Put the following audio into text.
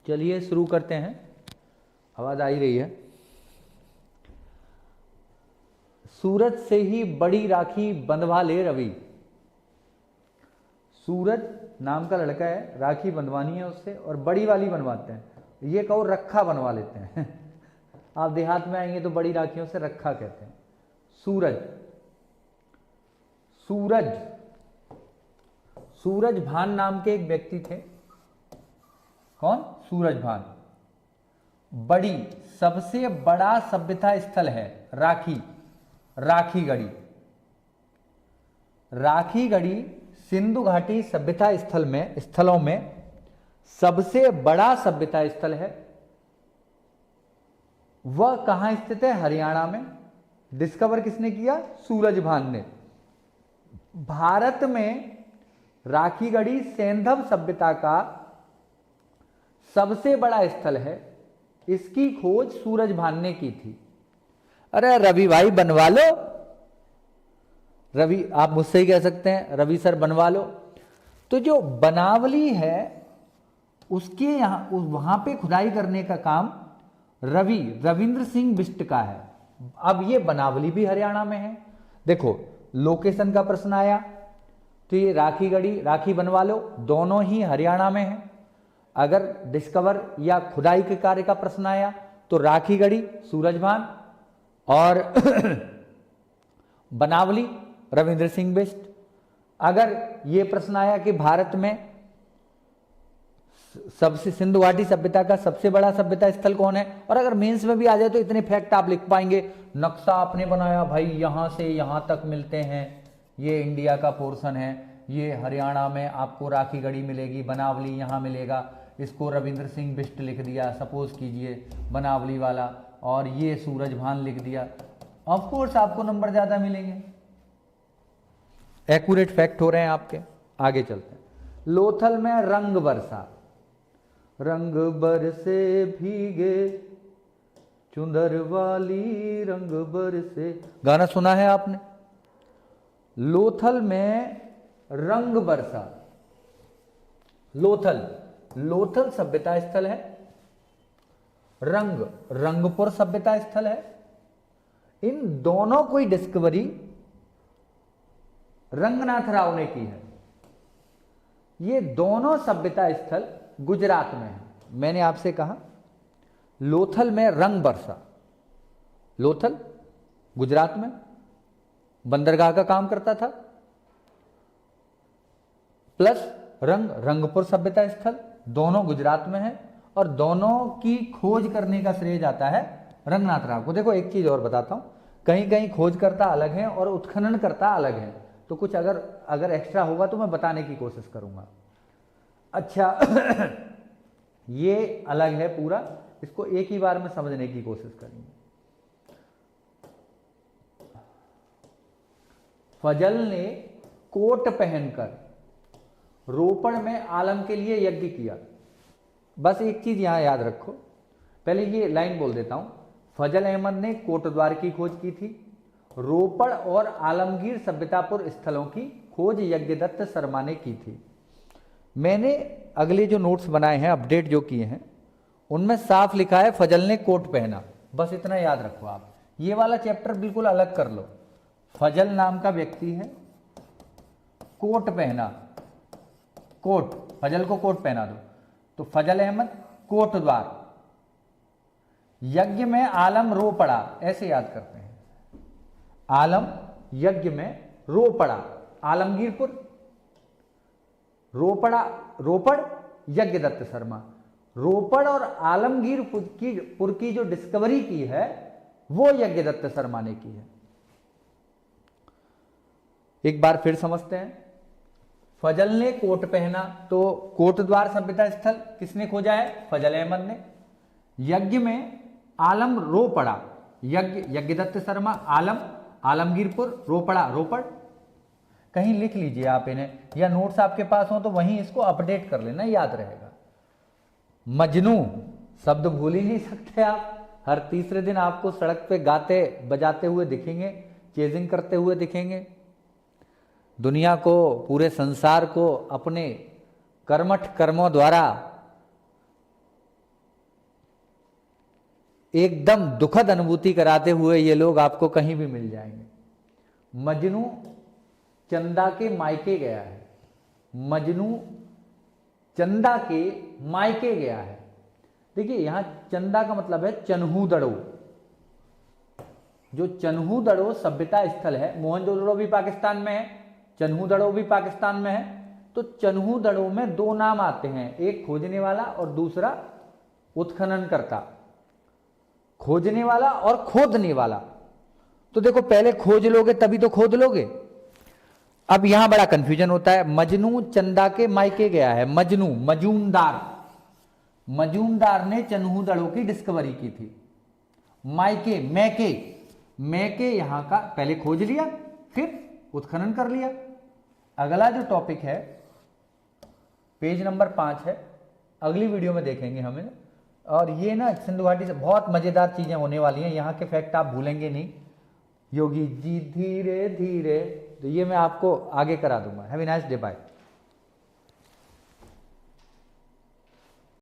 चलिए शुरू करते हैं। आवाज आ ही रही है। सूरज से ही बड़ी राखी बंधवा ले रवि। सूरज नाम का लड़का है, राखी बंधवानी है उससे और बड़ी वाली बनवाते हैं। ये कहो रखा बनवा लेते हैं आप देहात में आएंगे तो बड़ी राखियों से रखा कहते हैं। सूरज, सूरज, सूरज भान नाम के एक व्यक्ति थे। कौन? सूरज भान। बड़ी, सबसे बड़ा सभ्यता स्थल है राखी, राखीगढ़ी। राखीगढ़ी सिंधु घाटी सभ्यता स्थलों में सबसे बड़ा सभ्यता स्थल है। वह कहां स्थित है? हरियाणा में। डिस्कवर किसने किया? सूरज भान ने। भारत में राखीगढ़ी सैंधव सभ्यता का सबसे बड़ा स्थल है। इसकी खोज सूरज भान ने की थी। अरे रवि भाई बनवा लो, रवि आप मुझसे ही कह सकते हैं रवि सर बनवा लो। तो जो बनावली है उसके यहां वहां पे खुदाई करने का काम रविंद्र सिंह बिष्ट का है। अब ये बनावली भी हरियाणा में है। देखो लोकेशन का प्रश्न आया तो ये राखीगढ़ी, राखी बनवा लो, दोनों ही हरियाणा में है। अगर डिस्कवर या खुदाई के कार्य का प्रश्न आया तो राखीगढ़ी सूरजभान और बनावली रविंद्र सिंह बिष्ट। अगर ये प्रश्न आया कि भारत में सबसे सिंधु घाटी सभ्यता का सबसे बड़ा सभ्यता स्थल कौन है, और अगर मेंस में भी आ जाए तो इतने फैक्ट आप लिख पाएंगे। नक्शा आपने बनाया भाई, यहां से यहां तक मिलते हैं, ये इंडिया का पोर्शन है, ये हरियाणा में आपको राखीगढ़ी मिलेगी, बनावली यहां मिलेगा। इसको रविंद्र सिंह बिष्ट लिख दिया सपोज कीजिए बनावली वाला, और ये सूरजभान लिख दिया। ऑफ कोर्स आपको नंबर ज्यादा मिलेंगे, एक्यूरेट फैक्ट हो रहे हैं आपके। आगे चलते हैं। लोथल में रंग बरसा, रंग बरसे भीगे चुंदर वाली रंग बरसे, गाना सुना है आपने? लोथल में रंग बरसा। लोथल, लोथल सभ्यता स्थल है। रंगपुर सभ्यता स्थल है। इन दोनों की डिस्कवरी रंगनाथ राव ने की है। ये दोनों सभ्यता स्थल गुजरात में है। मैंने आपसे कहा लोथल में रंग बरसा, लोथल गुजरात में बंदरगाह का काम करता था, प्लस रंगपुर सभ्यता स्थल, दोनों गुजरात में है और दोनों की खोज करने का श्रेय जाता है रंगनाथ राव को। देखो एक चीज और बताता हूं, कहीं कहीं खोजकर्ता अलग है और उत्खननकर्ता अलग है, तो कुछ अगर एक्स्ट्रा होगा तो मैं बताने की कोशिश करूंगा। अच्छा ये अलग है पूरा, इसको एक ही बार में समझने की कोशिश करेंगे। फजल ने कोट पहनकर रोपड़ में आलम के लिए यज्ञ किया। बस एक चीज यहां याद रखो, पहले ये लाइन बोल देता हूं। फजल अहमद ने कोटद्वार की खोज की थी। रोपड़ और आलमगीर सभ्यतापुर स्थलों की खोज यज्ञदत्त शर्मा ने की थी। मैंने अगले जो नोट्स बनाए हैं, अपडेट जो किए हैं, उनमें साफ लिखा है फजल ने कोट पहना। बस इतना याद रखो आप। ये वाला चैप्टर बिल्कुल अलग कर लो। फजल नाम का व्यक्ति है, कोट पहना, कोट, फजल को कोट पहना दो तो फजल अहमद कोटद्वार, यज्ञ में आलम रो पड़ा, ऐसे याद करते हैं। आलम यज्ञ में रो पड़ा, आलमगीरपुर, रोपड़ यज्ञदत्त शर्मा। रोपड़ और आलमगीरपुर की जो डिस्कवरी की है वो यज्ञदत्त शर्मा ने की है। एक बार फिर समझते हैं। फजल ने कोट पहना, तो कोटद्वार सभ्यता स्थल किसने खोजा है? फजल अहमद ने। यज्ञ में आलम रो पड़ा, यज्ञदत्त शर्मा, आलमगीरपुर, रोपड़। कहीं लिख लीजिए आप इन्हें, या नोट्स आपके पास हो तो वहीं इसको अपडेट कर लेना, याद रहेगा। मजनू शब्द भूल ही नहीं सकते आप। हर तीसरे दिन आपको सड़क पे गाते बजाते हुए दिखेंगे, चेजिंग करते हुए दिखेंगे। दुनिया को, पूरे संसार को अपने कर्मठ कर्मों द्वारा एकदम दुखद अनुभूति कराते हुए ये लोग आपको कहीं भी मिल जाएंगे। मजनू चंदा के मायके गया है, मजनू चंदा के मायके गया है। देखिए यहां चंदा का मतलब है चन्हूदड़ो, जो चन्हूदड़ो सभ्यता स्थल है, मोहनजोदड़ो भी पाकिस्तान में है, चन्हूदड़ो भी पाकिस्तान में है। तो चन्हूदड़ो में दो नाम आते हैं, एक खोजने वाला और दूसरा उत्खनन करता। खोजने वाला और खोदने वाला। तो देखो पहले खोज लोगे तभी तो खोद लोगे। अब यहां बड़ा कंफ्यूजन होता है। मजनू चंदा के मायके गया है, मजनू मजूमदार, मजूमदार ने चन्हूदड़ो की डिस्कवरी की थी। मायके मैके, मैके यहां का पहले खोज लिया फिर उत्खनन कर लिया। अगला जो टॉपिक है पेज नंबर 5 है, अगली वीडियो में देखेंगे हमें। और ये ना सिंधु घाटी से बहुत मजेदार चीजें होने वाली हैं, यहाँ के फैक्ट आप भूलेंगे नहीं। योगी जी धीरे धीरे, तो ये मैं आपको आगे करा दूंगा। Have a nice day, bye.